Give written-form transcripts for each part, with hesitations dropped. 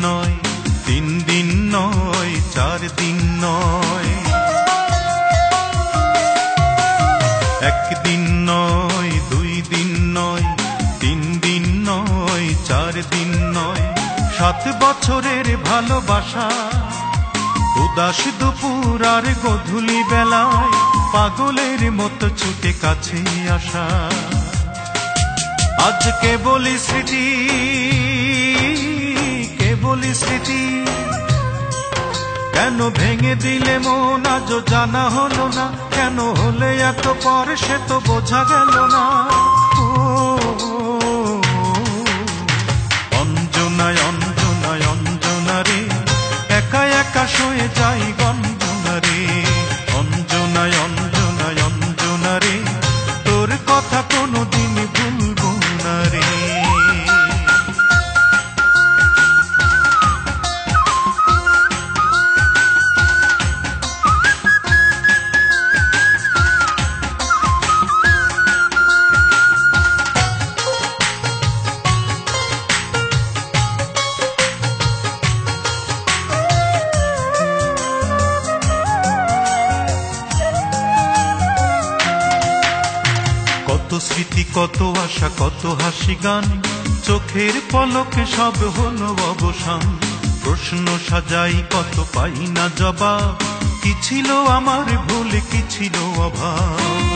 নয়, 3 দিন নয়, 4 দিন নয়, একদিন নয়, 2 দিন নয়, 3 দিন নয়, 4 দিন নয়, 7 বছরের ভালোবাসা। উদাস দুপুর আর গধূলি বেলায় পাগলের মতো ছুটে কাছে আসা। আজ কেবলই স্মৃতি, কেবলই স্মৃতি, কেন ভেঙে দিলে মন আজও জানা হলো না, কেন হলে এত পর সে তো বোঝা গেল না। অঞ্জনায় অঞ্জনায় অঞ্জনা রে, একা একা শুয়ে যাই গঞ্জনা রে। অঞ্জনায় অঞ্জনায় অঞ্জনা রে, তোর কথা কোনোদিন ভুলবো না রে। কত স্মৃতি, কত আশা, কত হাসি গান, চোখের পলকে সব হলো অবসান। প্রশ্ন সাজাই কত পাই না জবাব, কি ছিল আমার ভুল, কি ছিল অভাব।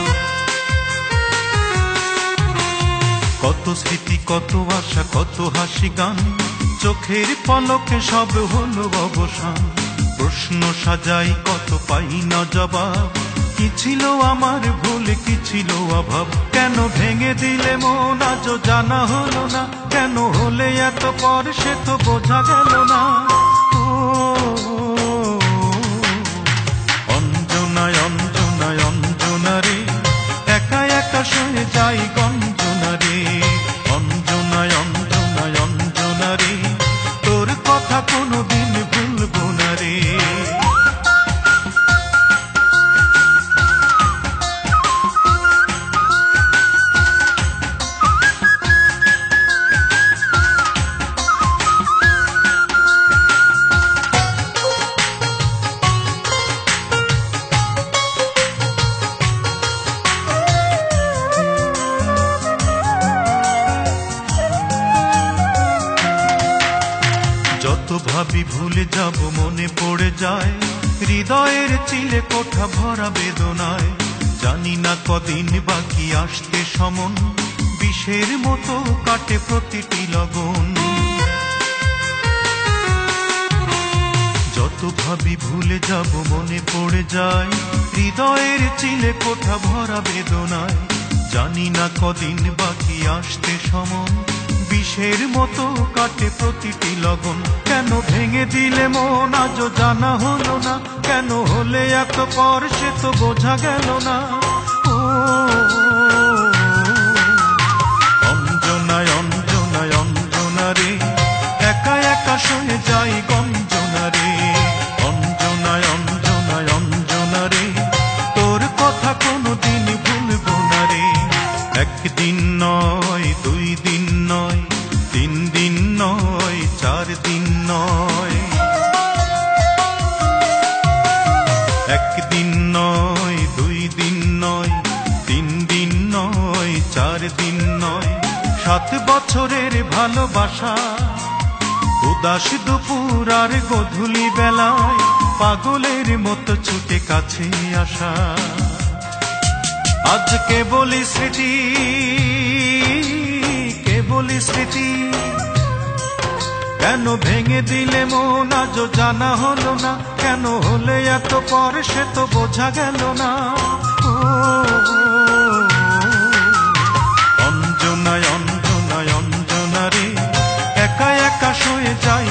কত স্মৃতি, কত আশা, কত হাসি গান, চোখের পলকে সব হলো অবসান। প্রশ্ন সাজাই কত পাই না জবাব, কি ছিল আমার ভুল, কি ছিল অভাব। কেন ভেঙে দিলে মন আজও জানা হলো না, কেন হলে এত পর সে তো বোঝা গেল না। অঞ্জনায় অঞ্জনায় অঞ্জনা রে, একা একা শুয়ে যাই গঞ্জনা রে। অঞ্জনায় অঞ্জনায় অঞ্জনা রে, তোর কথা কোনোদিন ভুলবো না রে। যত ভাবি ভুলে যাব মনে পড়ে যায়, হৃদয়ের চিলে কোঠা ভরা বেদনায়। জানি না কদিন বাকি আসতে সমন, বিষের মতো কাটে প্রতিটি লগন। যত ভাবি ভুলে যাব মনে পড়ে যায়, হৃদয়ের চিলে কোঠা ভরা বেদনায়। জানি না কদিন বাকি আসতে সমন, বিষের মতো কাটে প্রতিটি লগন। কেন ভেঙে দিলে মন আজও জানা হলো না, কেন হলে এত পর সে তো বোঝা গেল না। অঞ্জনায় অঞ্জনায় অঞ্জনা রে, একা একা শুয়ে যাই গঞ্জনা রে। অঞ্জনায় অঞ্জনায় অঞ্জনা রে, তোর কথা কোনোদিন ভুলবো না রে। একদিন নয়, 2 দিন নয়, 3 দিন নয়, 4 দিন নয়, একদিন নয়, 2 দিন নয়, 3 দিন নয়, 4 দিন নয়, 7 বছরের ভালোবাসা। উদাস দুপুর আর গধূলি বেলায় পাগলের মতো ছুটে কাছে আসা। আজ কেবলই স্মৃতি, কেবলই স্মৃতি, কেন ভেঙে দিলে মন আজও জানা হলো না, কেন হলে এত পর সে তো বোঝা গেল না। অঞ্জনায় অঞ্জনায় অঞ্জনা রে, একা একা শুয়ে যাই।